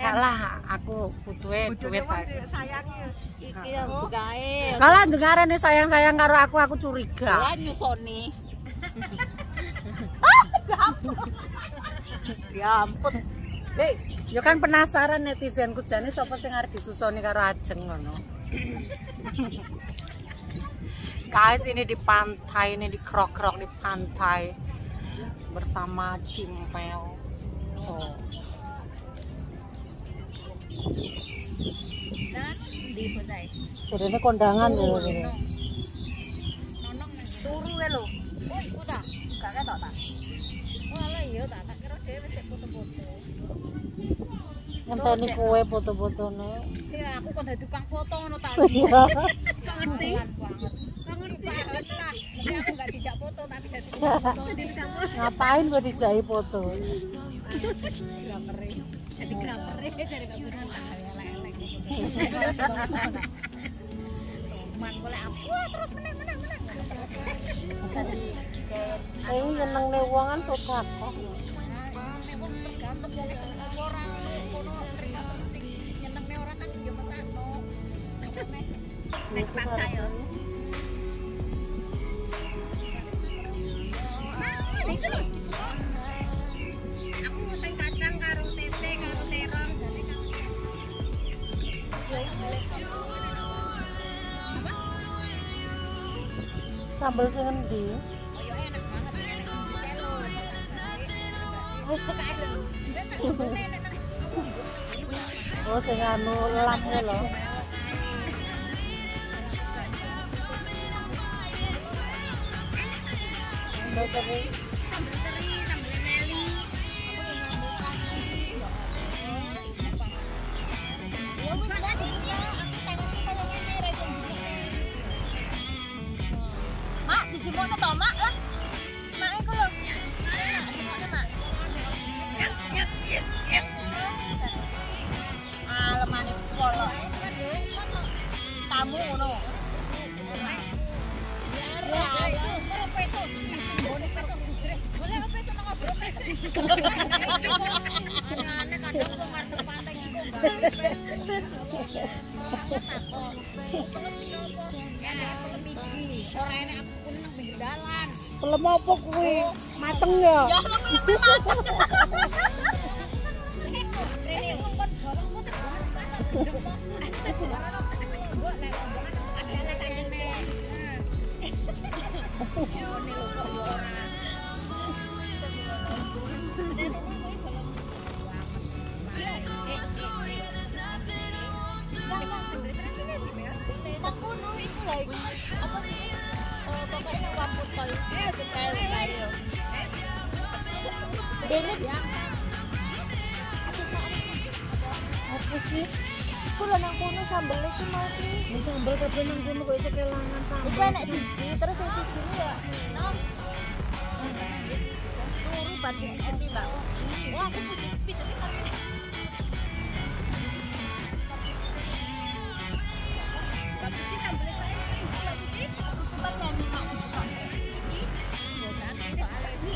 Kalah aku butuhe duit bae. Sayangi iki ya bukae. Kalah dengarane sayang-sayang karo aku curiga. Lah nyusoni. Ya ampun. Hei, Ya kan penasaran netizenku jane sapa sing arep disusoni karo Ajeng ngono. Guys, ini di pantai, ini di krok-krok di pantai bersama Cimpel. Oh. dan di Botai. Ini kondangan lho. Nonong turu wae lho. Oh, iku ta. Gak ketok ta. Oh, ala iya ta. Tak kira dhewe wis foto-foto. Ngenteni kowe foto-fotone. Sing aku kok dadi tukang foto ngono ta. Kok ngerti? Kok ngerti banget lah. Tapi aku gak dijak foto tapi dadi foto. Ngapain gue dijai foto? Gramere. Jadi gramere jadi kaburan elek-elek. Man boleh aku terus menang. Nyenengne wong kan suka kok. Tergantung wong orang kono termasuk sing nyenengne ora kan yo mesakno. Nek paksa yo. Aku mau sing kacang karo tempe karo terong jadi kan. Sambel sing endi? Oh yo enak banget sih enak. Oh kae lho. Ndak tak ngene nek. Oh sing anu lamnya lho. Sambel teri, Sambal meli. Mak, dijemokno to, Mak lah. Mak iku lho. Dijemokno, Mak. Ah, lemane kolok. Tamu ngono. Ya, itu peso boleh peso gudrek. Boleh peso nang obrol peso. Senane kadang wong arep pantai iki kok enggak. Ora enek aku tuku nang pinggir dalan. pelem apa kuwi? Mateng ya? Ya lebih mateng. Rene wong kon bolong kok pasar gendeng kok. Mbok nek rombongan ada sayangne. Ngene lho kok yo ora. Apa sih? Aku lho nang kono sambel iki mau ki. Sambel kabeh nang kono kok iso kelangan sambel. Iku enek siji, terus yang siji ini ya nom. Turu pati pijepi, Mbak. Wah, aku pijet kan. Mbak Puji sambel saya ini, Mbak Puji. Mbak Mami mau buka. Iki. Bosan soalnya ini.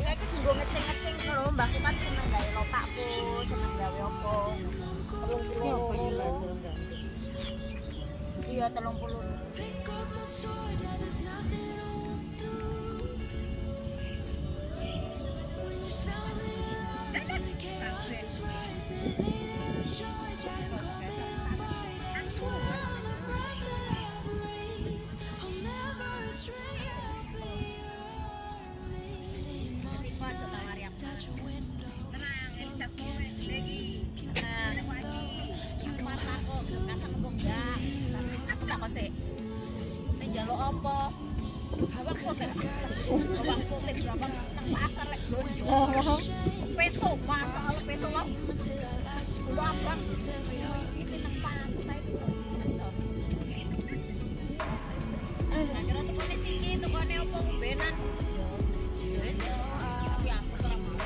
Ya iki dienggo ngeceng-ngeceng lho, mbahku kan seneng gawe lopakku, seneng gawe opo. Iki apa iki lho? Iya 30. Aku tak kose. Nek njaluk apa? Awak kose. Awak kose berapa nang pasar lek blonjo. Peso, masalah peso wae. Berapa? Iki nang pantai itu. Nah, kira tukone ciki, tukone opo umbenan. Ya aku ora mau.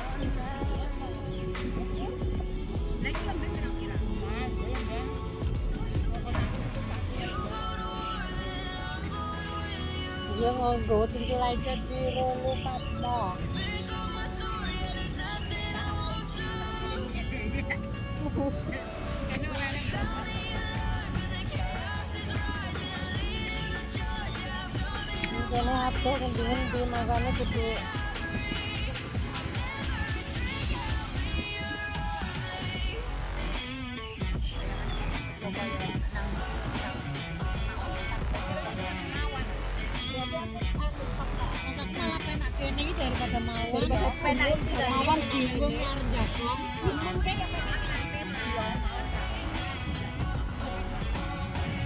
Lagi lembe kira-kira. Nah, goyang kan. Dia mau nggo cengkil aja ciro lupatno. Kene ora enak. Kene atuh kendingan di makane kudu daripada mawon mawon bingung arep jagong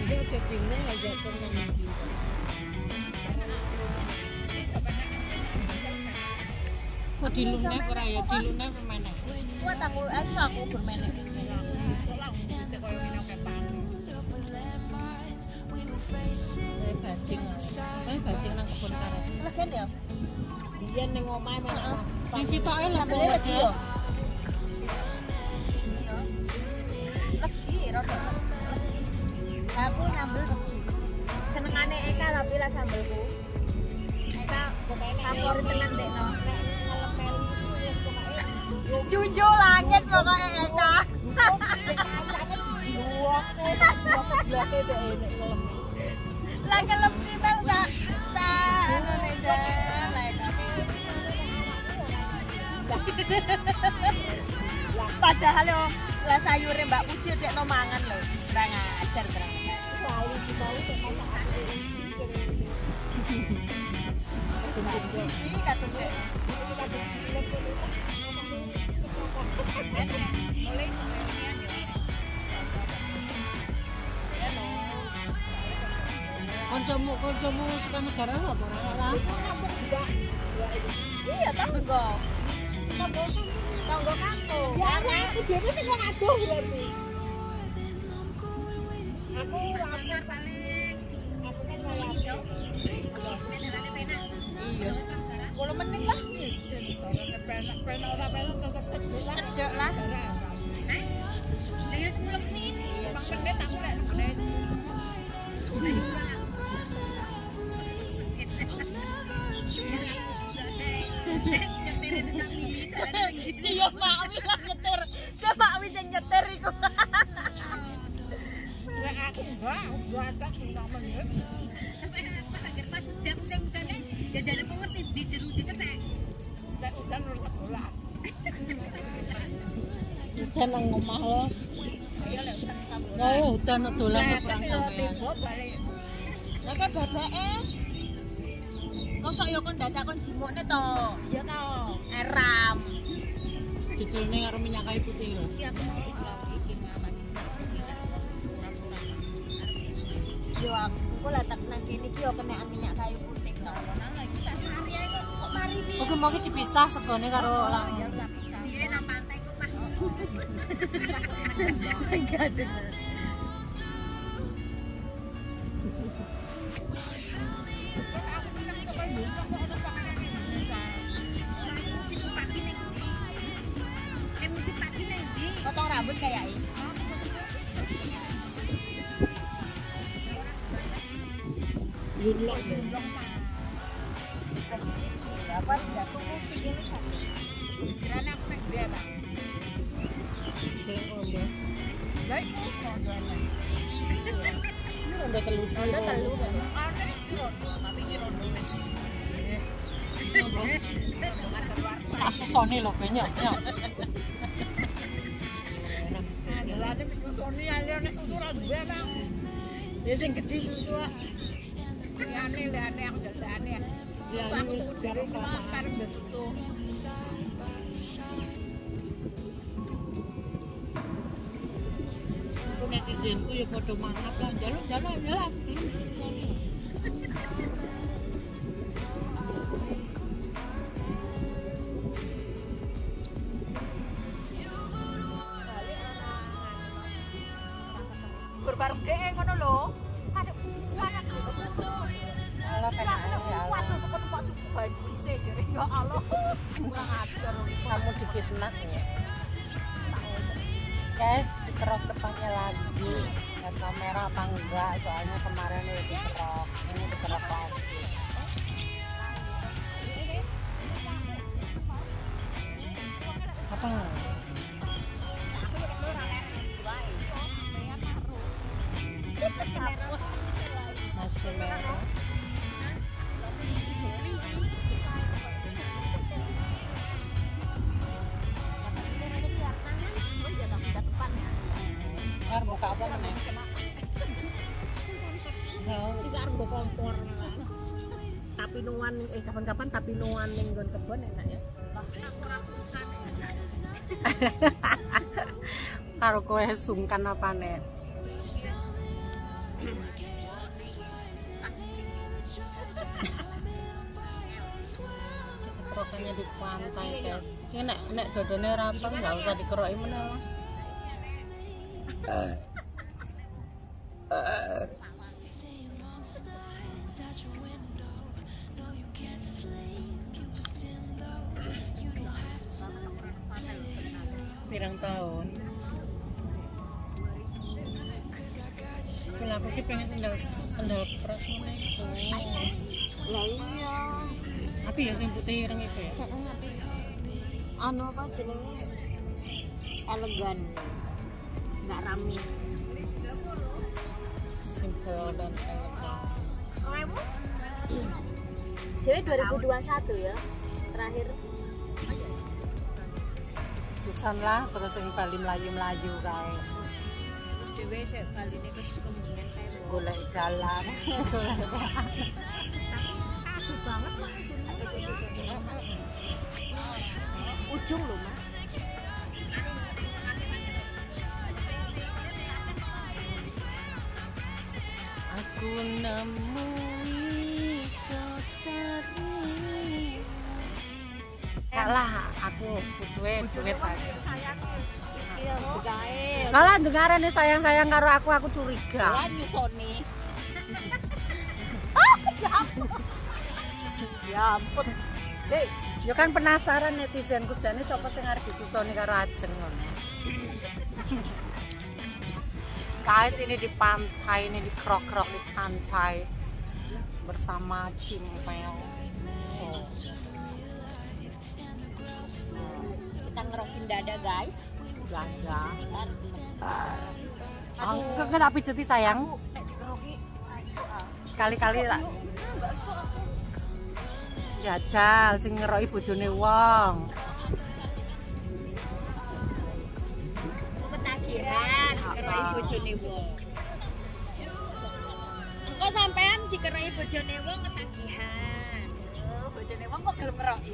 jadi udah bingung nggak jagong nang ndi kok diluneh ora ya diluneh pemene kuat aku bermain bajing nang kebun karet legen ya biyen ning omahe menak di sitoke lho lagi yo lagi rada aku nyambel senengane Eka tapi lah sambelku Eka favorit tenan dekno nek ngelem meli wis pokoke juju langit pokoke Eka lah ngelem timbal sa Indonesia padahal yo lah sayure Mbak Puji dek no mangan lho kurang ajar kurang lali dibau kok ini katun dek Mulai kancamu suka negara apa ora iya tanggo kampung ya aku dhewe sing wong adoh berarti aku lapar balik. aku kan malah Iya. Benerane penak. Iya. 10 menit lah penak ora penak tetep sedek lah Lagi 10 menit. Maksudnya tak mulai. Sudah juga. iya Pak Wi lah nyetir coba Wi sing nyetir iku Lek aku enggak, buat 10 menit. Pas jam sing udane ya jane pengerti di jero dicetek. Udan ora dolan. udan nang omah lo Ya lek udan kamu. oh udan dolan perang sampean. Balik. lah kan babake mosok yo kon dadak kon jimukne to iya to eram diculne karo minyak kayu putih lho Iki aku mau vlog iki mama iki. yo aku lah tak nang kene iki yo kenaan minyak kayu putih to nang lagi sak hari ae kok mari iki oke mau dipisah segone karo lang Ya ora bisa. Piye nang pantai kok Pak. enggak bener Musim pagi ning ndi? Musim pagi ning ndi? potong rambut kayak ini yulok apa jatuh musik ini satu Kirane aku nek dia, Pak. Lah iku kondone. udah telu ada telu kan Arek iki rondo, tapi iki rondo wis. kasusone lho banyak ya andelane pikusone alene susu ra duwe Bang ya sing gedhi susu Liane aku dalane. ya ini Dari kamar mbek susu. netizenku ya padha mangap lah jaluk ya bareng dhek ngono lho kadek kuat susu ala penake ya Allah waduh kok numpak suku guys bisa jare ya Allah kurang ajar kamu difitnah ya guys dikerok depannya lagi dan kamera apa enggak soalnya kemarin itu dikerok ini dikerok lagi apa masih merah. Masih merah. Buka apa namanya? Sisa arep mbok kompor malah. Tapi nuan kapan-kapan tapi nuan ning nggon kebon enak ya. Karo kowe sungkan apa nek? Kerokannya di pantai kayak ini nek dodone rampung nggak usah dikeroki meneh lah. Pirang tahun kalau aku ki pengen sendal keras mana itu Lah iya. tapi ya sing putih ireng itu ya Anu apa jenenge? Elegan. Enggak rame. simple dan elegan. Jadi 2021 ya. Terakhir Pisan lah terus yang Bali melayu-melayu kae dhewe sik baline ke kemudian kae golek jalan aduh banget Mas. Ujung loh Mas. aku nemui kotari kalah aku duit aja Iya, bukae. kalah dengarane sayang-sayang karo aku curiga Lah nyusoni. Ya ampun. Dek, ya kan penasaran netizenku jane sapa sing arep disusoni karo Ajeng ngono. Guys, ini di pantai, ini di krok-krok di pantai bersama Cimpel. Oh. kita ngerokin dada guys. Dada. Kenapa pijeti sayang? Nek dikeroki Sekali-kali tak. Jajal sing ngeroki bojone wong. Petagihan dikeroki bojone wong. Engko sampean dikeroki bojone wong ketagihan. Oh, bojone wong kok gelem ngeroki.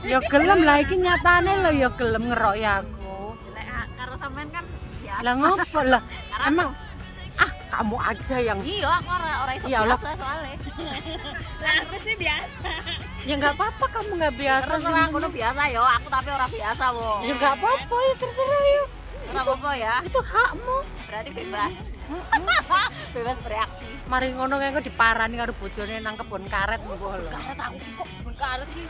Ya gelem lah iki nyatane lho ya gelem ngeroki aku. Lek karo sampean kan biasa. Lah ngopo lah? Emang kamu aja yang Iya, aku ora iso Ya Allah. biasa soalnya. Lah aku sih biasa. ya nggak apa-apa kamu nggak biasa sih. Terserah aku tuh biasa yo, aku tapi ora biasa, Wong. Ya nggak apa-apa ya terserah ya. Ora apa-apa ya. Itu hakmu. Berarti bebas. Bebas bereaksi. Mari ngono kae diparani karo bojone nang kebon karet mbuh lho. Karet aku kok kebun karet sih.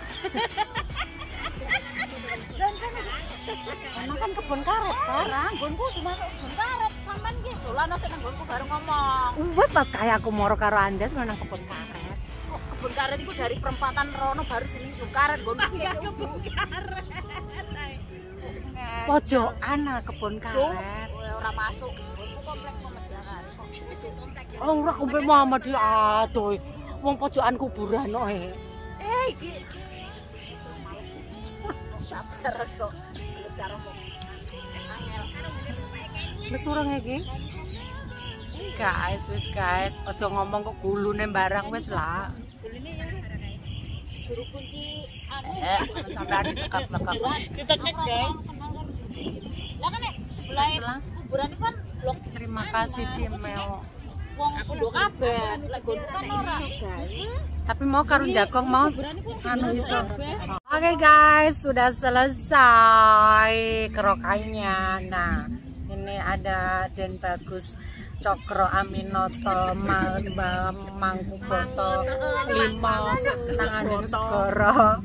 Emang kan kebon karet kan? Ora, nggonku cuma kebun karet. Sampean ki dolan nek nang nggonku baru ngomong. Wes pas kayak aku moro karo Andes nang kebon karet. Kok kebun karet itu dari perempatan Rono baru sini kebun karet. Nggonku ki kebun karet. Pojokan kebon karet. Ora masuk. Nggonku komplek Muhammadiyah kok. Oh, ora komplek Muhammadiyah aduh. Wong pojokan kuburan oe. Iki. Sabar aja. Karo Wis urung iki. Guys, aja ngomong kok gulune barang wis lah. Ini ya suruh kunci Sampai dekat-dekat. ditekan guys. Lah kan nek sebelah kuburan itu kan blok. Terima kasih Cimel. Wong Sunda kabeh. Lek gonku kan ora. Tapi mau karun jagong mau anu iso. Oke guys, sudah selesai kerokannya. Nah, ini ada Den Bagus, Cokro Aminoto, Mangkuboto, Limo, Tanganing Segoro.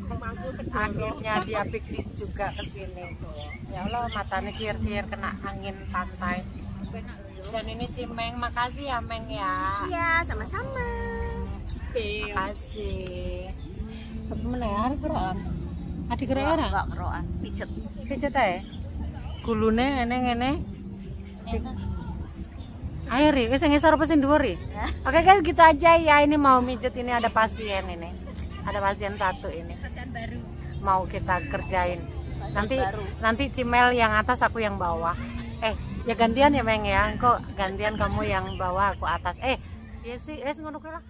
Akhirnya dia piknik juga ke sini tuh. Ya Allah, matanya kier-kier kena angin pantai. Dan ini Cimeng, makasih ya Meng ya. Iya, sama-sama. Makasih. Satu meneh arep kerokan. Adik kerokan ora? Enggak kerokan, pijet. Pijet ae. Gulune ngene-ngene. Ayo Ri, wis ngisor apa sing dhuwur Ri? Oke guys, gitu aja ya. Ini mau mijet, ini ada pasien ini. Ada pasien satu ini. Pasien baru. Mau kita kerjain. Nanti baru. nanti Cimel yang atas, aku yang bawah. Ya gantian ya Meng ya. Kok gantian kamu yang bawah, aku atas. Ya sih, ngono kuwi lah.